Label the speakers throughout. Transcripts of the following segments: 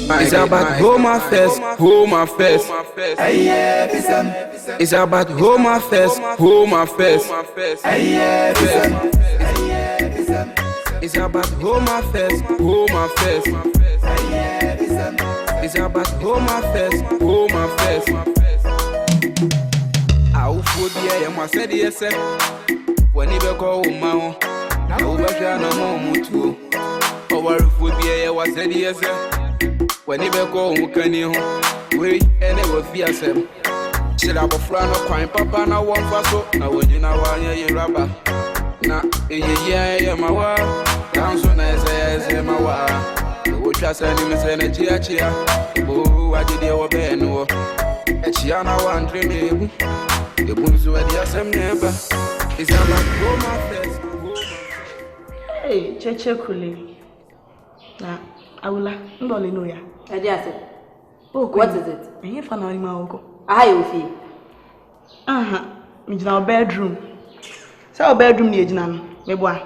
Speaker 1: It's about home affairs, home affairs. It's about home affairs, home affairs. It's about home affairs, home affairs. It's about home affairs, home affairs. I will put the air, I said yes, when you go home, I will be no more too. Our food be a was said yes, when you go home, can you wait and it will fear some. Should have a friend of crime, papa, now one for so. Now, when you know why you're rubber. Now, yeah, my wife. Council as my wife. Which I send him as energy. Oh, I did your bed. No, Chiana one dream. The booms were the same neighbor. It's about home affairs.
Speaker 2: Hey, Cheche Kuli. Now, I will not know ya.
Speaker 3: I just said,
Speaker 2: oh,
Speaker 3: what is it?
Speaker 2: I hear from my
Speaker 3: I will feel.
Speaker 2: It's our bedroom. So, our bedroom near Jinan, my boy.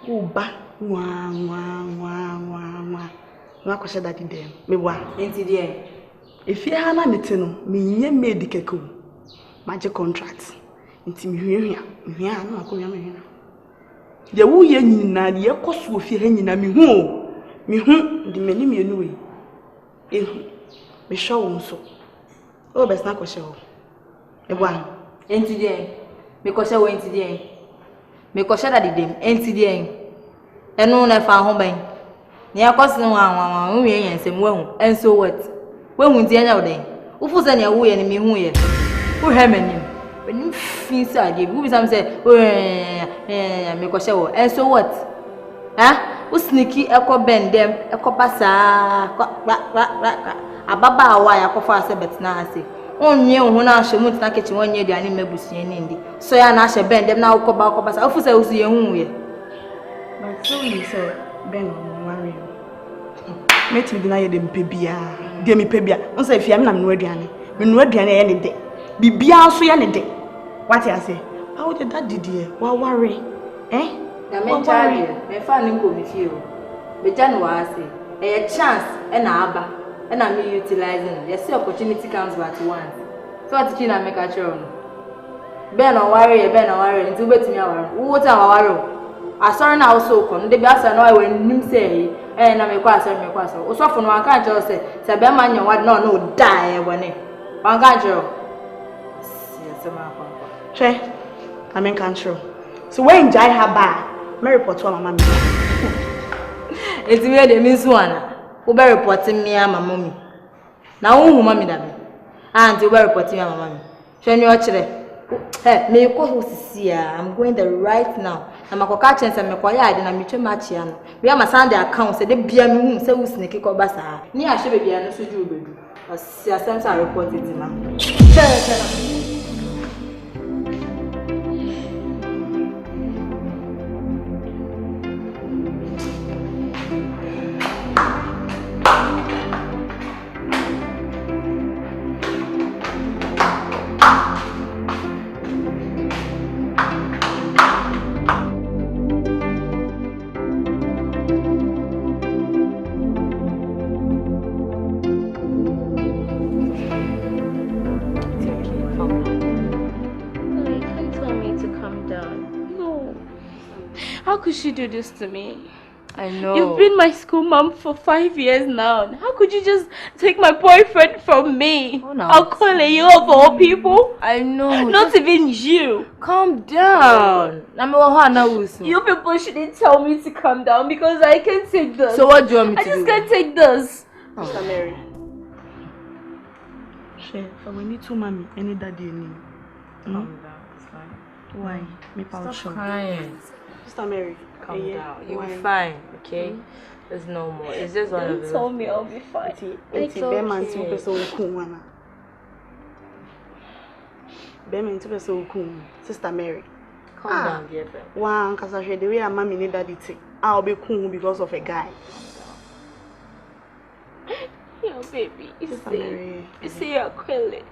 Speaker 2: Oh, ba, wah. No, I said that in there, my boy.
Speaker 3: Into the end.
Speaker 2: If you have an eternal, me made the cake. Magic contracts. Into me here, no, come here. The woo yen, na the cost will fear hanging at me home. Me home, the many me anyway. Me show so. Oh, best not show. A one.
Speaker 3: Into the end. Because I went to the end. Because I did them. Into the end. And no one I found home. Near cost no one, and same well. And so what? When we did day. Who was any way and me who here? Who have him? When you feel I give you some say, because and so what? Ah, who sneaky echo bend them, echo passa, a baba wire coffee as a bet nasty. Only when I should not catch 1 year the animal bush in Indy. So I shall bend them now, Cobaca, officer will see you home.
Speaker 2: But so you say, Ben, worry. Make me deny them pebia. Dear me pebia. Don't say if you am not ready, when ready any day. Be so any day. What I say? How did that did you? Why worry? Eh?
Speaker 3: The men charge, my family go with you. But Jan was a chance and abba. And I'm utilizing. There's the opportunity comes back once. So what did you not make a show? Ben or worry, and do bet me our water our. I saw now so con the best I know when him say, and I'm a quasi. Also, from one can't just say, Sabaman, you want no die when it. One can't you?
Speaker 2: Che, I'm in control. So when Jai have bad, Mary report one mammy.
Speaker 3: It's where they miss one. Who be reporting me and my mommy. Now who mommy that me? And you were reporting me and my mommy. Show me what hey, me call who see I'm going there right now. I'm a catch and some quiet and I'm mutual matchian. We have my Sunday account, say they be a moon, say who's sneaky or bassa. Near I should be a no suju. Or see a sense I reported to man.
Speaker 4: How could she do this to me?
Speaker 3: I know.
Speaker 4: You've been my school mom for 5 years now. How could you just take my boyfriend from me?
Speaker 3: Oh, no.
Speaker 4: I'll call you of all people.
Speaker 3: I know.
Speaker 4: Not even you.
Speaker 3: Calm down.
Speaker 4: You people shouldn't tell me to calm down because I can't take this.
Speaker 3: So what do you want me to do?
Speaker 4: I just can't take this.
Speaker 3: Oh.
Speaker 4: Sister Mary.
Speaker 2: She, we need to mommy, any daddy any.
Speaker 3: Calm down. It's fine.
Speaker 2: Why? Me
Speaker 3: Stop crying.
Speaker 2: Sister Mary,
Speaker 3: calm down. You'll be fine, okay? There's no more. It's just one of those.
Speaker 4: Tell me I'll be fine.
Speaker 2: It's okay. Sister Mary.
Speaker 3: Calm down, dear friend.
Speaker 2: One, because I said the way a mommy need daddy take. I'll be cool because of a guy.
Speaker 4: Yeah, baby.
Speaker 2: Sister Mary.
Speaker 4: You see Akole.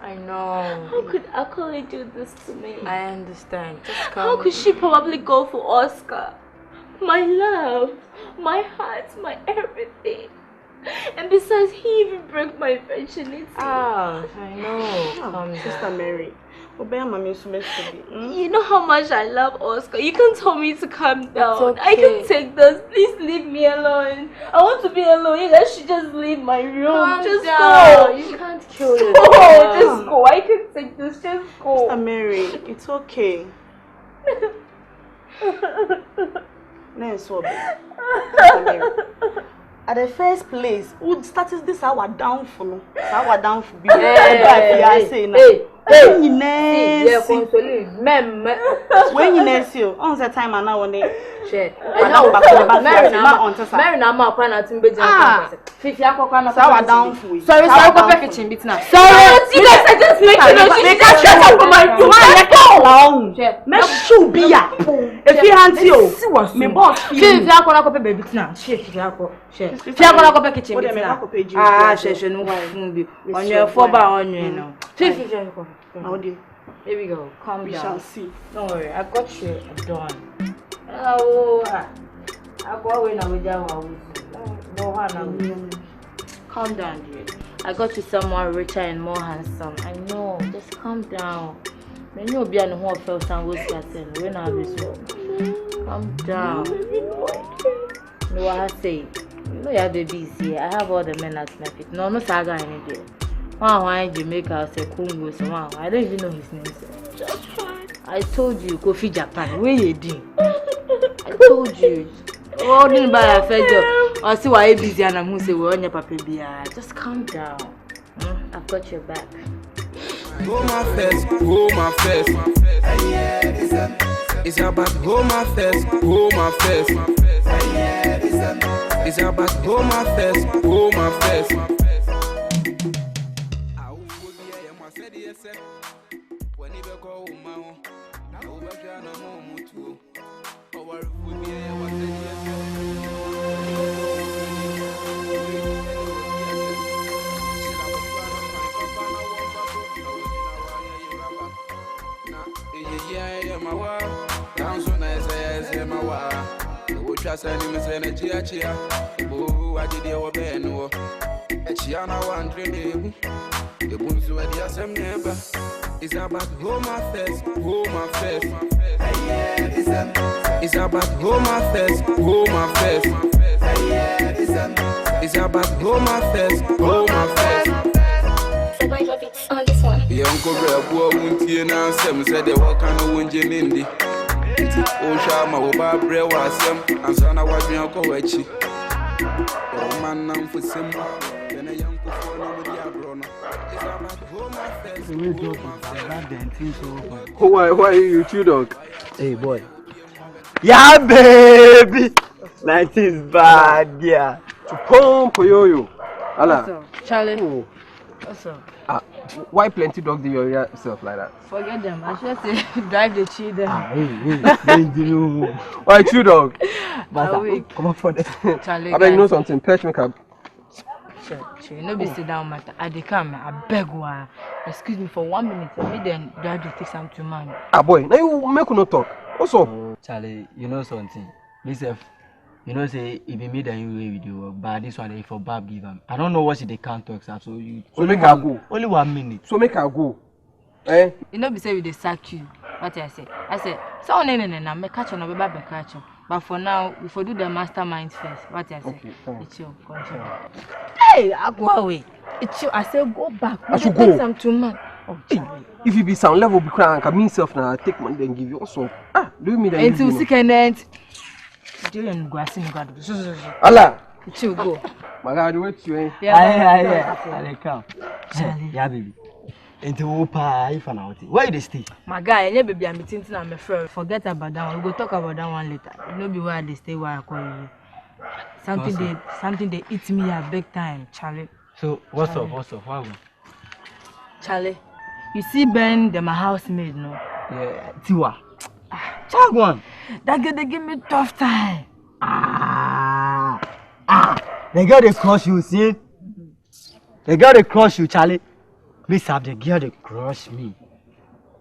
Speaker 3: I know.
Speaker 4: How could Akole do this to me?
Speaker 3: I understand. Just
Speaker 4: How could she probably go for Oscar? My love, my heart, my everything. And besides, he even broke my virginity.
Speaker 3: Ah, I know.
Speaker 2: Sister Mary.
Speaker 4: You know how much I love Oscar. You can't tell me to calm down.
Speaker 3: Okay.
Speaker 4: I can take this. Please leave me alone. I want to be alone. You guys should just leave my room.
Speaker 3: Calm
Speaker 4: just
Speaker 3: down.
Speaker 4: go.
Speaker 3: You can't kill yourself.
Speaker 4: Oh, just go. I can take this. Just go.
Speaker 2: Sister Mary, it's okay. At the first place, who started this our downfall? Our downfall. When you see you, on the time and now on it.
Speaker 3: Mary na ma kwa na timbe jina. Fifi akwa na
Speaker 2: our downfall.
Speaker 3: Sorry, kitchen bit now.
Speaker 4: Sorry, you guys are just making no shit. Shut up for my
Speaker 2: shoe be ya. If you hand you, me boss.
Speaker 3: Fifi akwa na kope baby now. Fifi akwa na kope kitchen bit now. Ah, she no bi. On your foba on you now. Fifi akwa. Here we go. Calm down.
Speaker 2: We shall see.
Speaker 3: Don't worry, I got you done. Oh, I go away now with that one. Calm down, dear. I got you someone richer and more handsome. I know. Just calm down. When you'll be on the whole first and we'll see when I'll be so. Calm down. No, I say. You know your baby is here. I have all the men at my feet. No saga anywhere. Why Jamaica say Kungo so wow. I don't even know his name.
Speaker 4: Just fine.
Speaker 3: I told you, Kofi Japan. Where you doing? I told you. Oh, didn't buy a fair job. I see why you busy and I'm going to say we're on your papilla. Just calm down. I've got your back.
Speaker 1: Hold my face, hold my face. It's about hold my face, hold my face. It's about hold my face, hold my face. When you go home, I will be a moment too. Our food be a it's about home affairs, home affairs. It's about home affairs, home affairs. It's about home affairs, home affairs.
Speaker 5: On this one.
Speaker 1: Young Cobra, poor Winty and Ansem said they walk on a winjin Indy. Oshama, Oba, was some, and Sana was me uncle Wechi. Oh, man, I'm for Simba. Then a young Cobra with the Abrona. It's about home affairs.
Speaker 6: Why are you two dog?
Speaker 7: Hey boy. Yeah baby. 90's bad, yeah.
Speaker 6: To pump yo. Allah.
Speaker 3: Charlie.
Speaker 6: Oh.
Speaker 3: What's up?
Speaker 6: Why plenty dogs do you yourself like that?
Speaker 3: Forget them. I should say drive the children.
Speaker 6: Why two dog?
Speaker 3: Come on for that. Charlie.
Speaker 6: I bet you know something. Perch make up.
Speaker 3: You know, be sit down, matter. I declare, I beg one. Excuse me for 1 minute. Let me then drive to take some to man.
Speaker 6: Boy, now you make no talk. What's up?
Speaker 7: Charlie, you know something. Myself, you know, say if you made a new video, but this one for Bob give them. I don't know what they can't talk, so you.
Speaker 6: So make her go.
Speaker 7: Only 1 minute.
Speaker 6: So make her go. Eh?
Speaker 3: You know, be say we they sack you. What I say? I said, so no, me catch on, be catch on. But for now, we for do the masterminds first. What I say?
Speaker 6: Okay, fine.
Speaker 3: It's you. Continue. Hey, I go away. It's you. I say go back.
Speaker 6: I should
Speaker 3: take
Speaker 6: go.
Speaker 3: some to man. Oh,
Speaker 6: if you be sound level, be crying, I mean self now. Take money then give you also. Do me that.
Speaker 3: Until second end. Do you go see me go?
Speaker 6: Allah.
Speaker 3: It's you go.
Speaker 6: My God, wait you eh?
Speaker 7: Yeah. I come. Yeah, baby. Into Opa, if I'm out. Where they stay?
Speaker 3: My guy, yeah, baby, I'm meeting I'm a friend. Forget about that one. We go talk about that one later. You know, be where they stay, where I call you. Something they eat me at big time, Charlie.
Speaker 7: So what's up? Why?
Speaker 3: Charlie, you see Ben, they're my housemaid, no?
Speaker 7: Yeah, Tiwa. Chag one.
Speaker 3: That girl, they give me tough time.
Speaker 7: The girl they crush you, see? The girl they crush you, Charlie. Miss up the girl they crush me.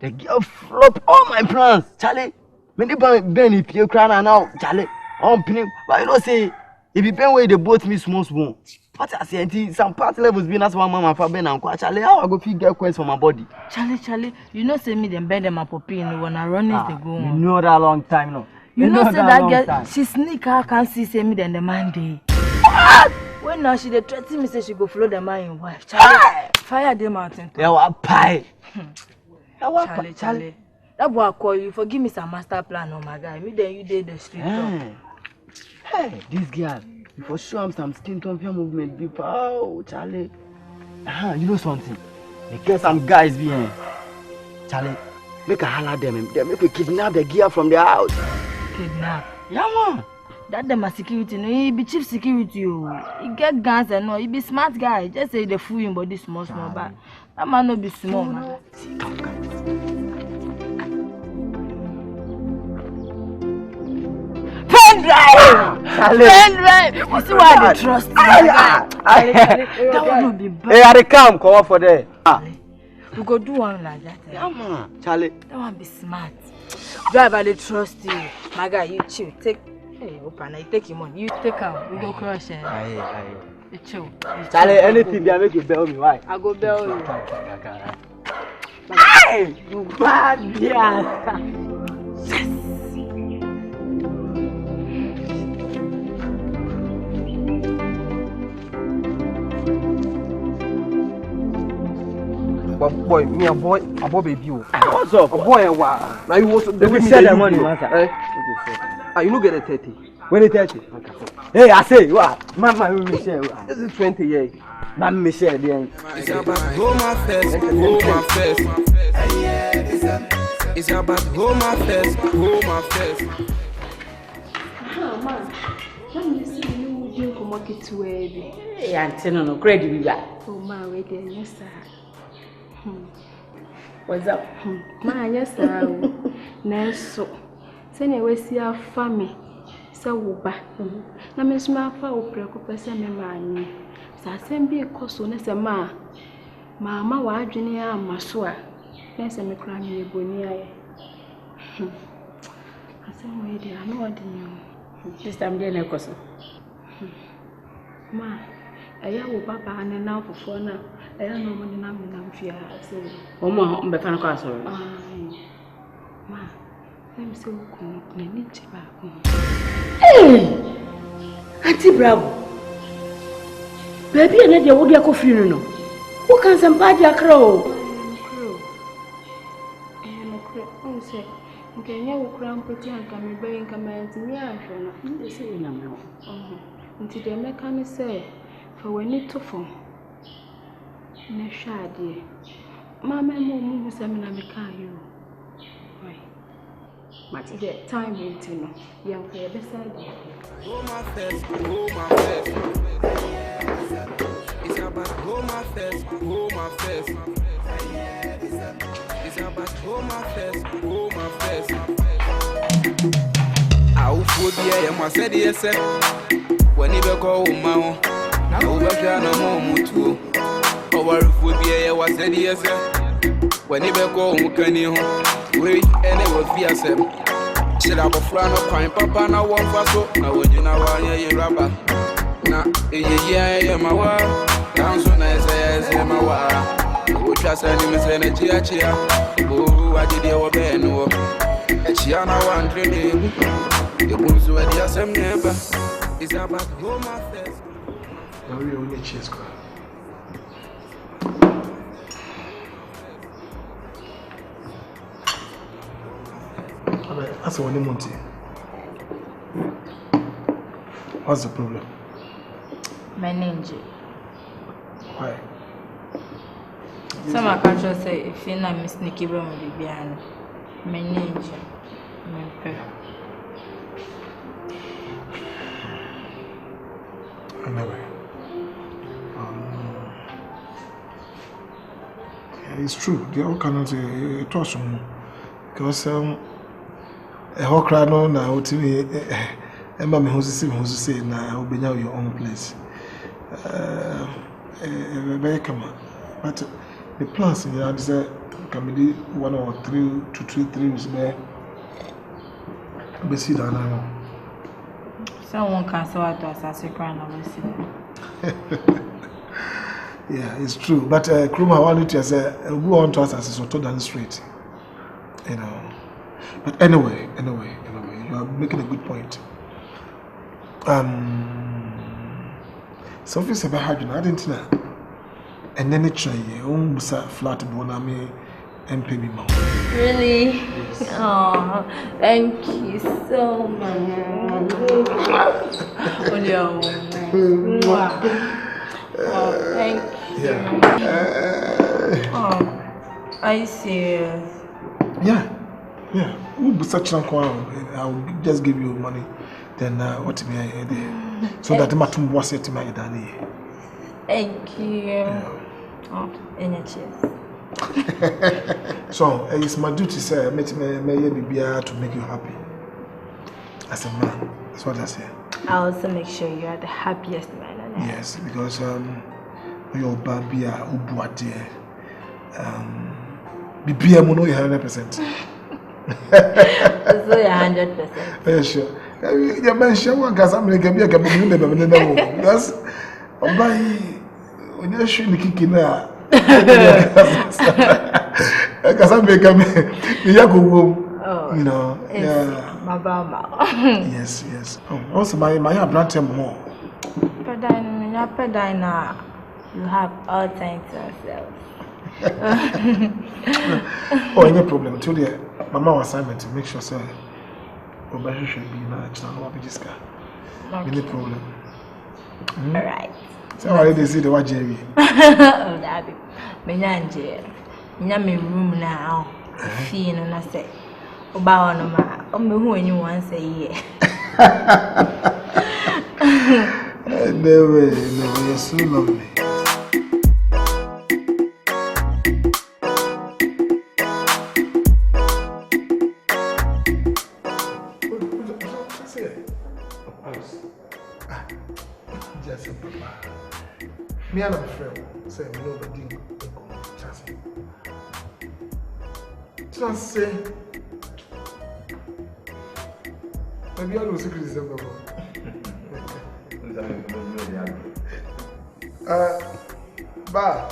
Speaker 7: The girl flop all my plans, Charlie. When they burn if you cry now, Charlie. I'm pinning. But you know say if you pen away the boat me small. What I say, some part levels being as one mama for Ben and Charlie. How I go feed get quest for my body?
Speaker 3: Charlie, you know, say me them bend them up poppy and when I run is the go.
Speaker 7: You know that long time no.
Speaker 3: You know, say that girl, she sneak her can't see say me then the man day. When now she dey threaten me say she go follow the man in wife. Charlie, fire the mountain.
Speaker 7: Yeah, what pie?
Speaker 3: Charlie. That boy call you. Forgive me some master plan, oh my guy. Me then you did the street talk.
Speaker 7: Hey, this girl. For sure, I'm some skin tone movement. People, oh, Charlie. You know something? I guess some guys be here. Charlie, make a holler them. They make we kidnap the gear from their house.
Speaker 3: Kidnap?
Speaker 7: Yeah, man.
Speaker 3: That them a security, no, he be chief security, oh. He get guns and no, he be smart guy. Just say the fool him body small, but that man no be small, man. Pen drive! You see why they trust me? That one will be bad.
Speaker 7: Hey, I come up for there.
Speaker 3: We go do one like that.
Speaker 7: Yeah, man. Charlie.
Speaker 3: That one be smart. Driver, they trust you. My guy, you chill. Take. Hey, open. You take him on. You take out. We go crush him.
Speaker 7: Aye.
Speaker 3: You chill.
Speaker 7: Charlie, anything they make you bail me, why?
Speaker 3: I go bail you.
Speaker 7: Hey! You bad, yeah. Yes!
Speaker 6: But boy, me a boy baby.
Speaker 7: What's up?
Speaker 6: A boy and what? Now you want to
Speaker 7: sell the money, man.
Speaker 6: You look at the 30.
Speaker 7: When it 30? Hey, I say, what? Mama, we share.
Speaker 6: This is 20 years.
Speaker 7: Mama, we share the end.
Speaker 1: It's about home affairs, home affairs. It's about home affairs, home affairs.
Speaker 4: Man, when you see you do come up to where be.
Speaker 8: Hey, auntie, no credit we got.
Speaker 4: Oh, man, wait there, yes, sir.
Speaker 8: What's up?
Speaker 4: Man, yes, sir. Nelso. Send away see our family. So, Wuba. Na me small fa opreko pese me mani. Sa sem bi ekoso ne se ma. Mama wa adwene ya amaso a. Na se me kra me eboni aye. Asem we dey ana odin.
Speaker 8: This time dey na ekoso.
Speaker 4: Ma, eya wo baba ne na fofo na. Eya no mo ne na me na mfia se.
Speaker 8: O mo mbe fa na kwa so.
Speaker 4: Ma. I'm so cool. I need to back home.
Speaker 8: Hey! Auntie Bravo. Baby, I need your wood yako funeral. Who can somebody a crow?
Speaker 4: I'm say, okay, you cram pretty and come in buying commands in the action.
Speaker 8: They say, no.
Speaker 4: Until they make me say, for we need to form. No shady. Mamma, move, seminar, me car you. But the time waiting, young fair beside you.
Speaker 1: Home affairs, home affairs. It's about home affairs, home affairs. It's about home affairs, home affairs. I would be a man said yes, when you go home, now we're no more too. Our would be a was said yes, when you go home, can you? Wait, and it was via sem. Should have a friend of pine papa now one for so. Now, would you know why you're rubber? Now, yeah, my wife. Down so nice as my wife. Would trust any energy at you. Oh, I did your bed. No, and she on one dream. The booms were the same neighbor. It's about home affairs.
Speaker 9: Now we only chase car. That's one monty. What's the problem?
Speaker 3: Manage.
Speaker 9: Why?
Speaker 3: Some control say if you're not Miss Nikki Brown will be behind. Manage.
Speaker 9: Anyway. Yeah, it's true. They all cannot trust me. Because a whole crowd no na otimi emba me who say na obenya your own place. Very come. But the plans in the say can be 1 or 3 to 3 weeks there. Be see that now.
Speaker 3: Someone can say what to assassin crown of see.
Speaker 9: Yeah, it's true. But Kruma, I wanted to say, we want to us as a total and straight. You know. But anyway, you are making a good point. Something about how you didn't know. And then it's a flat bonami and baby mom.
Speaker 3: Really? Yes. Oh, thank you so much. Oh, thank you. Oh, are you serious?
Speaker 9: Yeah. We'll be such an I'll just give you money. Then what me I there? So that the matum was it to my daddy.
Speaker 3: Thank you. Yeah. Oh, any chance.
Speaker 9: So it's my duty, sir. May be to make you happy. As a man, that's what I say.
Speaker 3: I also make sure you are the happiest man on earth.
Speaker 9: Yes, because your baby are ubuate. Be mono 100%.
Speaker 3: So you're 100%.
Speaker 9: Yeah, sure. You mentioned one because I'm like a big that's when you're shooting kicking out. Because I'm making you know, yeah.
Speaker 3: My mama.
Speaker 9: Yes. Also, my brought him more.
Speaker 3: But then, you have all time to yourself.
Speaker 9: Oh, any problem? I told you, Mama assignment to make sure, sir. Obey should be now. It's not what this guy. Any problem?
Speaker 3: All right.
Speaker 9: So I didn't see the what Jerry.
Speaker 3: Oh, Daddy. Me room now. Fee and I say, Oba no ma. Me who any once a year.
Speaker 9: No, you're so lovely. Me and my friend say we know the deal. Just say maybe all those secrets is about. Ba.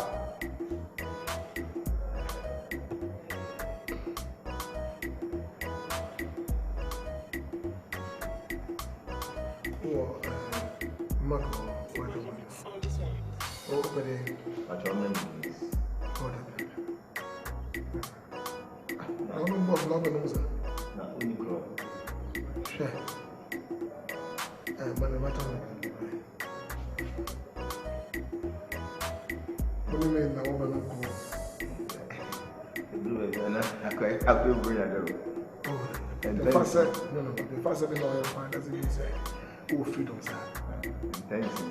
Speaker 9: Marco, oh, but I don't know what love knows. Sure. But the matter what do you mean? I want to bring it. The first set, no. The first set, no, fine. Doesn't mean say, oh, freedom, sir. Thanks,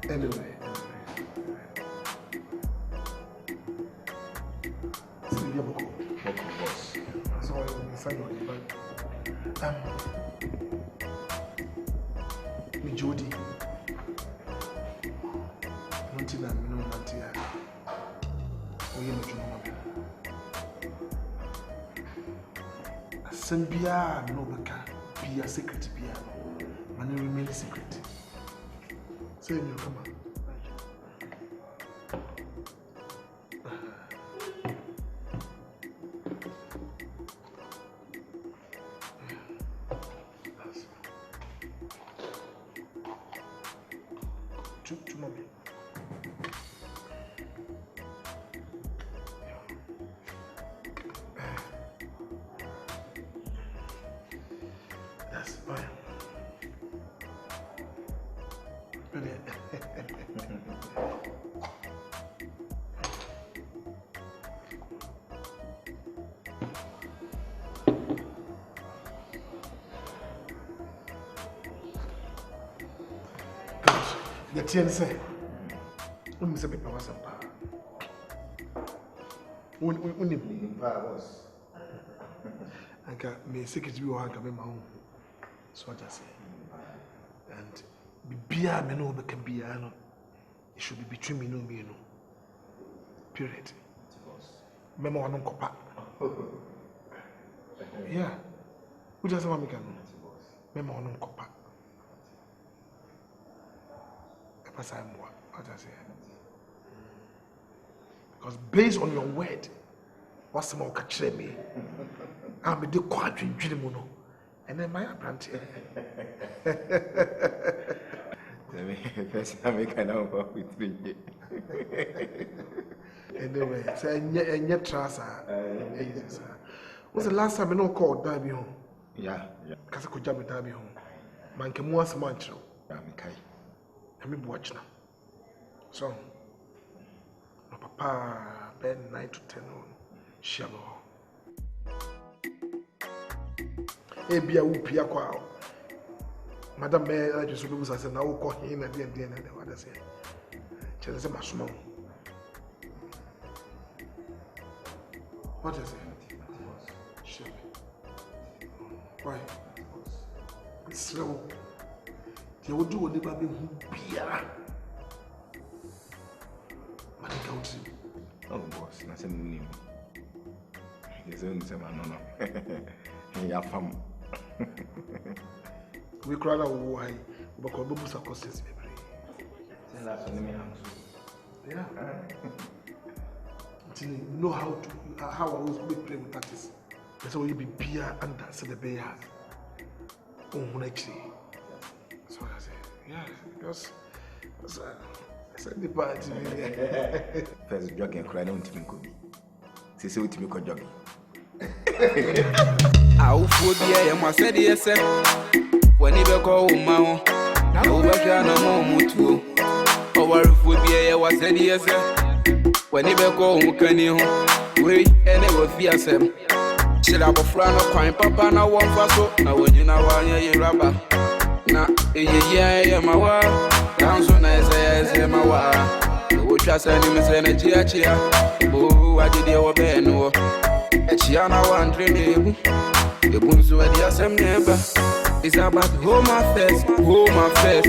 Speaker 9: anyway. So you have a boss. So I will sign on it, but me Jody. Nothing I'm no nothing. We know you know. Sembia no beka be a secret be a man remain secret. Say you come on. To mommy. That's fine. Brilliant. The TNC. When Mr. Pepper was a power. When the power was. I got me secretary or I can be my own. So what I say. And beer, me know, can be, it should be between me, no, me, no. Period. Memo, no copa. Yeah. Who just want me can know? Memo, no copa. pass more. What I say? Because based on your word, what's the more catch me? I'm a good quadrant, Jimmono, and then my apprentice.
Speaker 10: First time I can work with me.
Speaker 9: Anyway, say and yet trasa. What's the last time you know called Derby home?
Speaker 10: Yeah.
Speaker 9: Because I could jump with Derby home. Man can once a month.
Speaker 10: I'm Kai.
Speaker 9: I'm watching now. So, my papa, bed 9 to 10 on shallow. Ebia Upia Quao. Madame May, I just lose as an old coin at the end of the other say. Chelsea Mashmo. What is it? Sure. Why? It's slow. They will do what they baby who beer. But I can't.
Speaker 10: Oh, boss, not a name. His own man, no. Yeah, fam.
Speaker 9: We cried out why, but Cobus are costing. Yeah. You know how I always play with artists. That's why you be beer and dance the bear. Oh, actually. That's what I say. Yeah, because I said the party.
Speaker 10: First jogging, crying on to me. See what you could jogging.
Speaker 1: I would be a must say yes, when you go home. Now, we're no more too. Our food be a was said yes, when you go home, can you wait and never fear them? Should have a friend of crime, Papa, now one for so. Now, when you know why you're rubber. Now, yeah, my wife. Down so nice as my wife. We trust enemies and a GHANAIANS. Oh, I did your bed, no. A Chiana one dream. The boons were the same neighbor. It's about home affairs, home affairs.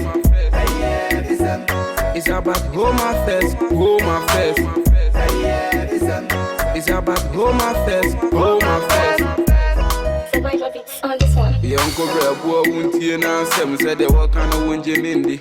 Speaker 1: It's about home affairs, home affairs. It's about home affairs, home affairs.
Speaker 5: Subtitle on this one.
Speaker 1: Young Cobra, boy, won't you now? Some said they were kind of winning in the